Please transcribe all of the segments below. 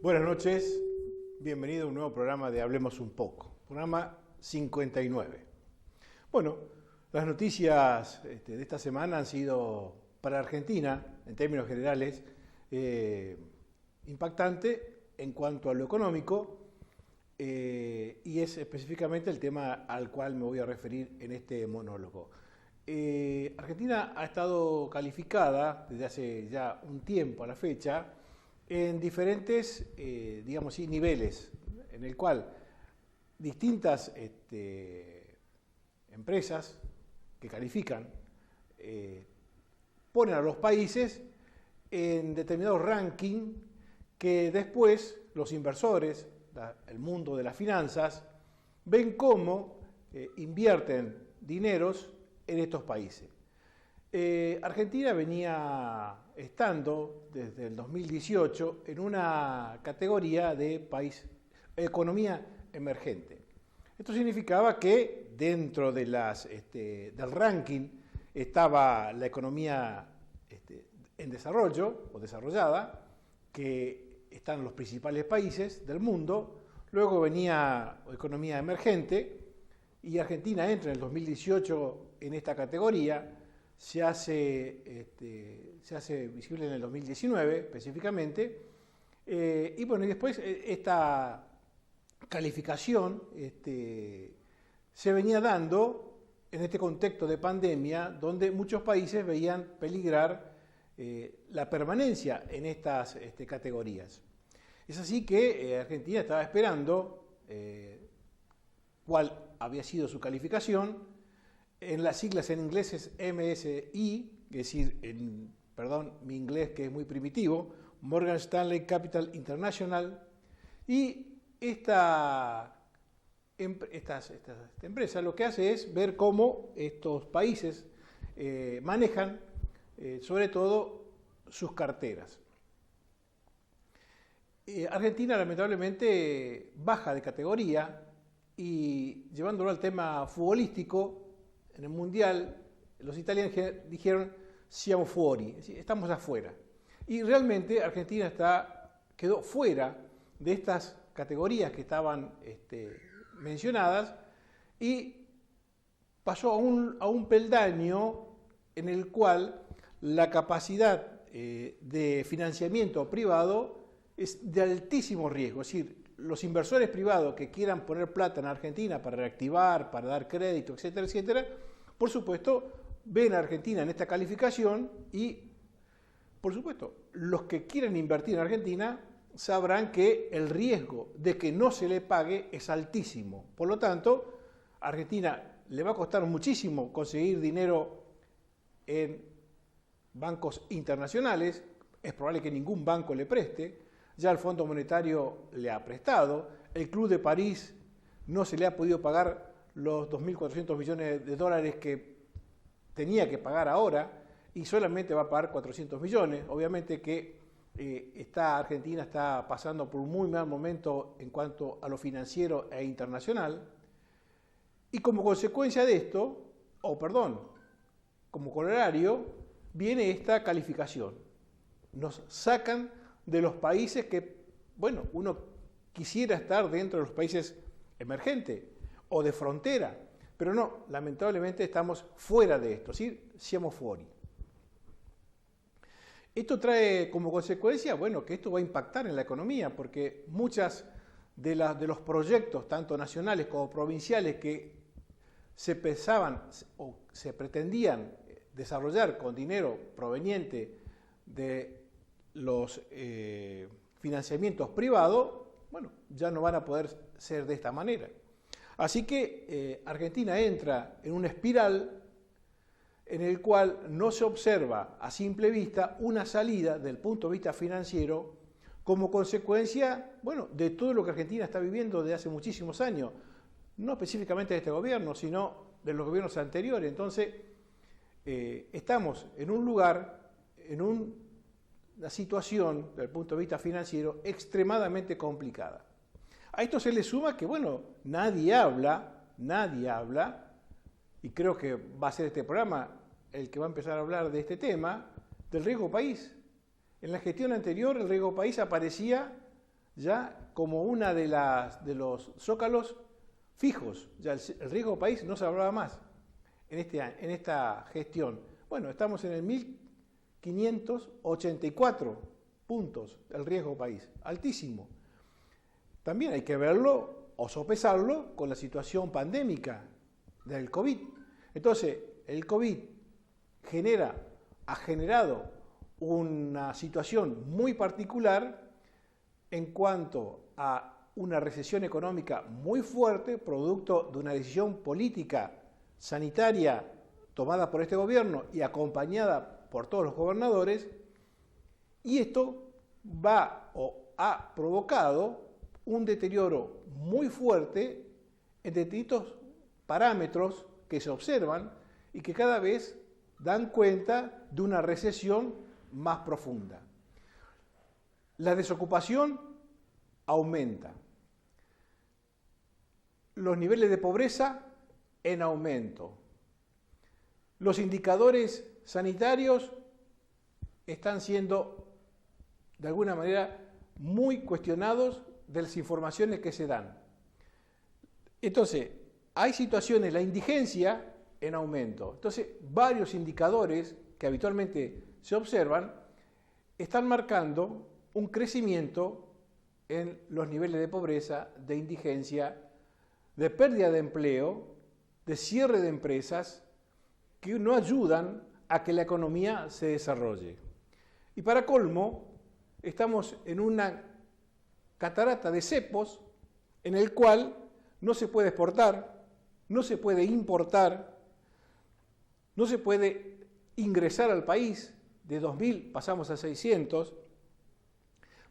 Buenas noches, bienvenido a un nuevo programa de Hablemos un poco, programa 59. Bueno, las noticias de esta semana han sido para Argentina, en términos generales, impactante en cuanto a lo económico y es específicamente el tema al cual me voy a referir en este monólogo. Argentina ha estado calificada desde hace ya un tiempo a la fecha en diferentes, niveles, en el cual distintas empresas que califican ponen a los países en determinados ranking que después los inversores, el mundo de las finanzas, ven cómo invierten dineros en estos países. Argentina venía estando desde el 2018 en una categoría de economía emergente. Esto significaba que dentro de del ranking estaba la economía en desarrollo o desarrollada, que están los principales países del mundo. Luego venía economía emergente y Argentina entra en el 2018 en esta categoría. Se hace visible en el 2019 específicamente, y después esta calificación se venía dando en este contexto de pandemia donde muchos países veían peligrar la permanencia en estas categorías. Es así que Argentina estaba esperando cuál había sido su calificación. En las siglas en inglés es MSI, es decir, mi inglés que es muy primitivo, Morgan Stanley Capital International, y esta empresa lo que hace es ver cómo estos países manejan sobre todo sus carteras. Argentina lamentablemente baja de categoría y llevándolo al tema futbolístico, en el Mundial, los italianos dijeron siamo fuori, es decir, estamos afuera. Y realmente Argentina quedó fuera de estas categorías que estaban mencionadas y pasó a un peldaño en el cual la capacidad de financiamiento privado es de altísimo riesgo. Es decir, los inversores privados que quieran poner plata en Argentina para reactivar, para dar crédito, etcétera, etcétera, por supuesto, ven a Argentina en esta calificación y, por supuesto, los que quieren invertir en Argentina sabrán que el riesgo de que no se le pague es altísimo. Por lo tanto, a Argentina le va a costar muchísimo conseguir dinero en bancos internacionales. Es probable que ningún banco le preste. Ya el Fondo Monetario le ha prestado. El Club de París no se le ha podido pagar los 2.400 millones de dólares que tenía que pagar ahora y solamente va a pagar 400 millones. Obviamente que Argentina está pasando por un muy mal momento en cuanto a lo financiero e internacional. Y como consecuencia de esto, como corolario, viene esta calificación. Nos sacan de los países que, uno quisiera estar dentro de los países emergentes o de frontera, pero no, lamentablemente estamos fuera de esto, ¿sí? Siamo fuori. Esto trae como consecuencia, que esto va a impactar en la economía, porque muchas de los proyectos, tanto nacionales como provinciales, que se pensaban o se pretendían desarrollar con dinero proveniente de los financiamientos privados, ya no van a poder ser de esta manera. Así que Argentina entra en una espiral en el cual no se observa a simple vista una salida del punto de vista financiero como consecuencia, de todo lo que Argentina está viviendo desde hace muchísimos años, no específicamente de este gobierno, sino de los gobiernos anteriores. Entonces, estamos en un lugar, en una situación, desde el punto de vista financiero, extremadamente complicada. A esto se le suma que, nadie habla, y creo que va a ser este programa el que va a empezar a hablar de este tema, del riesgo país. En la gestión anterior el riesgo país aparecía ya como una de los zócalos fijos. Ya el riesgo país no se hablaba más en esta gestión. Bueno, estamos en el 1584 puntos el riesgo país, altísimo. También hay que verlo o sopesarlo con la situación pandémica del COVID. Entonces, el COVID ha generado una situación muy particular en cuanto a una recesión económica muy fuerte, producto de una decisión política sanitaria tomada por este gobierno y acompañada por todos los gobernadores, y esto ha provocado un deterioro muy fuerte en distintos parámetros que se observan y que cada vez dan cuenta de una recesión más profunda. La desocupación aumenta. Los niveles de pobreza en aumento. Los indicadores sanitarios están siendo, de alguna manera, muy cuestionados de las informaciones que se dan. Entonces, hay situaciones, la indigencia en aumento. Entonces, varios indicadores que habitualmente se observan están marcando un crecimiento en los niveles de pobreza, de indigencia, de pérdida de empleo, de cierre de empresas, que no ayudan a que la economía se desarrolle. Y para colmo, estamos en una catarata de cepos en el cual no se puede exportar, no se puede importar, no se puede ingresar al país. De 2.000 pasamos a 600.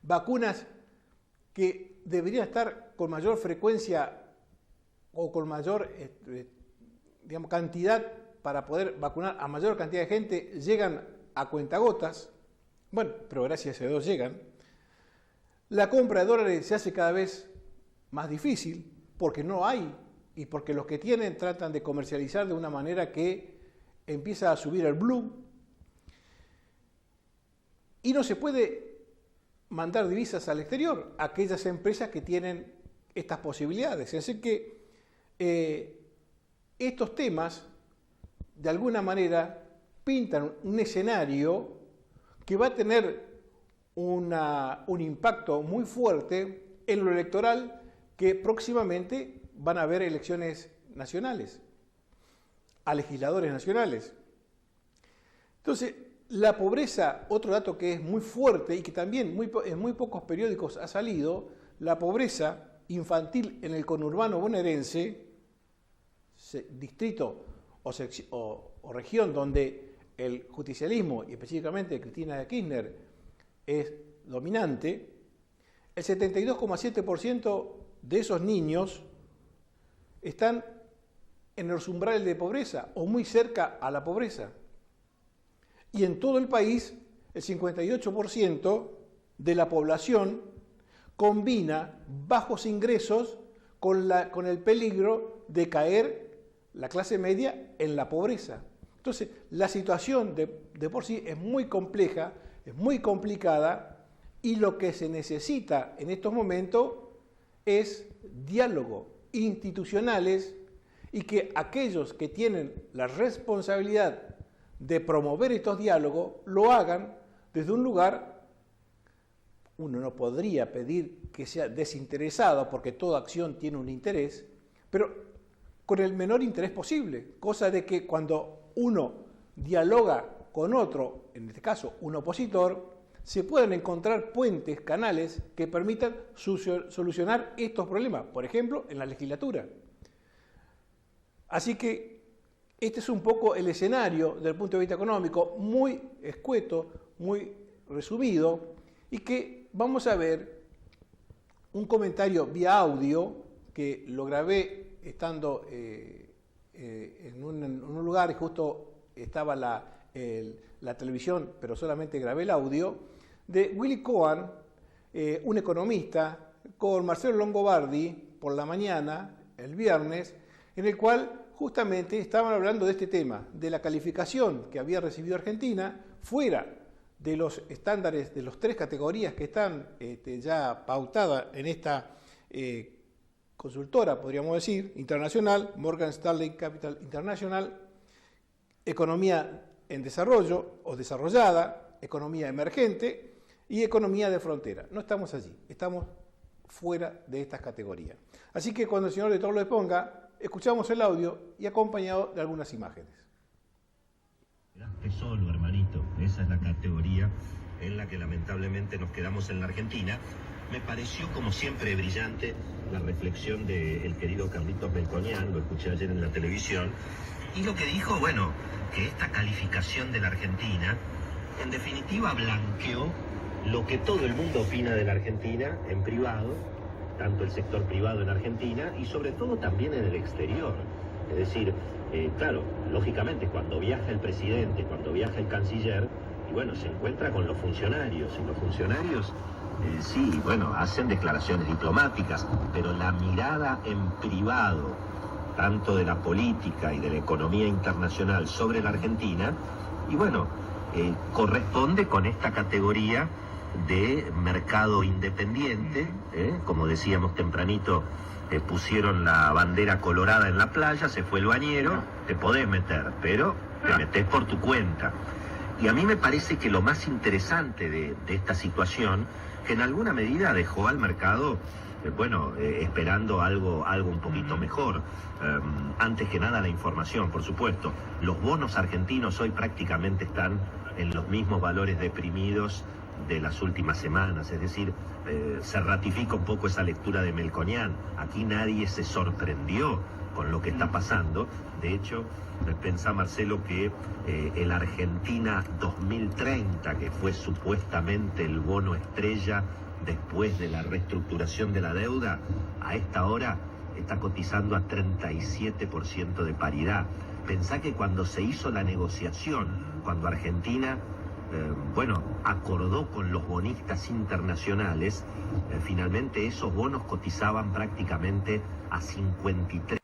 Vacunas que deberían estar con mayor frecuencia o con mayor cantidad para poder vacunar a mayor cantidad de gente, llegan a cuentagotas. Bueno, pero gracias a Dios llegan. La compra de dólares se hace cada vez más difícil porque no hay y porque los que tienen tratan de comercializar de una manera que empieza a subir el blue. Y no se puede mandar divisas al exterior a aquellas empresas que tienen estas posibilidades. Así que estos temas, de alguna manera, pintan un escenario que va a tener un impacto muy fuerte en lo electoral, que próximamente van a haber elecciones nacionales, a legisladores nacionales. Entonces, la pobreza, otro dato que es muy fuerte y que también en muy pocos periódicos ha salido, la pobreza infantil en el conurbano bonaerense, distrito o región donde el justicialismo y específicamente Cristina Kirchner es dominante, el 72,7% de esos niños están en los umbrales de pobreza o muy cerca a la pobreza. Y en todo el país, el 58% de la población combina bajos ingresos con el peligro de caer la clase media en la pobreza. Entonces, la situación de por sí es muy compleja, es muy complicada, y lo que se necesita en estos momentos es diálogo institucionales y que aquellos que tienen la responsabilidad de promover estos diálogos lo hagan desde un lugar, uno no podría pedir que sea desinteresado porque toda acción tiene un interés, pero con el menor interés posible, cosa de que cuando uno dialoga con otro, en este caso un opositor, se puedan encontrar puentes, canales que permitan solucionar estos problemas, por ejemplo, en la legislatura. Así que este es un poco el escenario desde el punto de vista económico, muy escueto, muy resumido, y que vamos a ver un comentario vía audio que lo grabé estando en un lugar y justo estaba la televisión, pero solamente grabé el audio, de Willy Cohen, un economista, con Marcelo Longobardi por la mañana, el viernes, en el cual justamente estaban hablando de este tema, de la calificación que había recibido Argentina fuera de los estándares de las 3 categorías que están ya pautadas en esta consultora, podríamos decir, internacional, Morgan Stanley Capital International, economía en desarrollo o desarrollada, economía emergente y economía de frontera. No estamos allí, estamos fuera de estas categorías. Así que cuando el señor director lo exponga, escuchamos el audio y acompañado de algunas imágenes. Quedaste solo, hermanito. Esa es la categoría en la que lamentablemente nos quedamos en la Argentina. Me pareció, como siempre, brillante la reflexión del querido Carlitos Melconian, lo escuché ayer en la televisión, y lo que dijo, bueno, que esta calificación de la Argentina, en definitiva, blanqueó lo que todo el mundo opina de la Argentina en privado, tanto el sector privado en Argentina y sobre todo también en el exterior. Es decir, claro, lógicamente cuando viaja el presidente, cuando viaja el canciller, y bueno, se encuentra con los funcionarios, y los funcionarios sí, bueno, hacen declaraciones diplomáticas, pero la mirada en privado, tanto de la política y de la economía internacional sobre la Argentina, y bueno, corresponde con esta categoría de mercado independiente, como decíamos tempranito, pusieron la bandera colorada en la playa, se fue el bañero, te podés meter, pero te metés por tu cuenta. Y a mí me parece que lo más interesante de esta situación, que en alguna medida dejó al mercado, esperando algo un poquito mejor. Antes que nada la información, por supuesto. Los bonos argentinos hoy prácticamente están en los mismos valores deprimidos de las últimas semanas, es decir, se ratifica un poco esa lectura de Melconian. Aquí nadie se sorprendió con lo que está pasando. De hecho, pensá, Marcelo, que el Argentina 2030, que fue supuestamente el bono estrella después de la reestructuración de la deuda, a esta hora está cotizando a 37% de paridad. Pensá que cuando se hizo la negociación, cuando Argentina acordó con los bonistas internacionales, finalmente esos bonos cotizaban prácticamente a 53,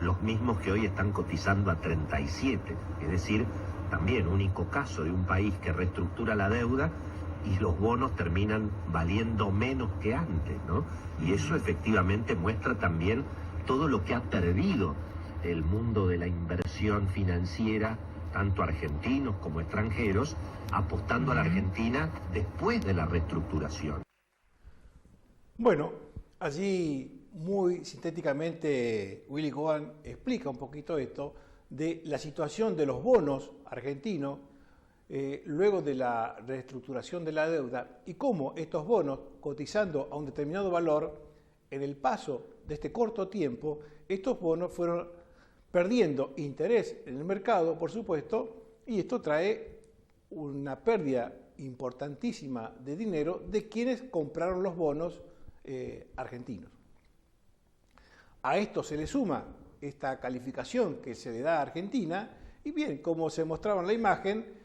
los mismos que hoy están cotizando a 37, es decir, también único caso de un país que reestructura la deuda y los bonos terminan valiendo menos que antes, ¿no? Y eso efectivamente muestra también todo lo que ha perdido el mundo de la inversión financiera, tanto argentinos como extranjeros, apostando a la Argentina después de la reestructuración. Bueno, allí muy sintéticamente Willy Cohen explica un poquito esto de la situación de los bonos argentinos luego de la reestructuración de la deuda y cómo estos bonos, cotizando a un determinado valor, en el paso de este corto tiempo, estos bonos fueron perdiendo interés en el mercado, por supuesto, y esto trae una pérdida importantísima de dinero de quienes compraron los bonos argentinos. A esto se le suma esta calificación que se le da a Argentina, y bien, como se mostraba en la imagen,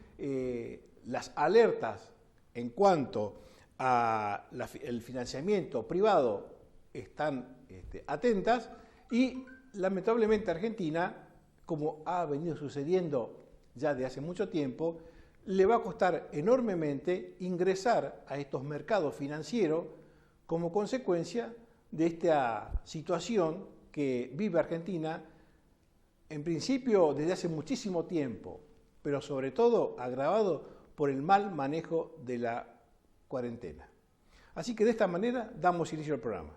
las alertas en cuanto al financiamiento privado están atentas y lamentablemente Argentina, como ha venido sucediendo ya de hace mucho tiempo, le va a costar enormemente ingresar a estos mercados financieros como consecuencia de esta situación que vive Argentina, en principio desde hace muchísimo tiempo, pero sobre todo agravado por el mal manejo de la cuarentena. Así que de esta manera damos inicio al programa.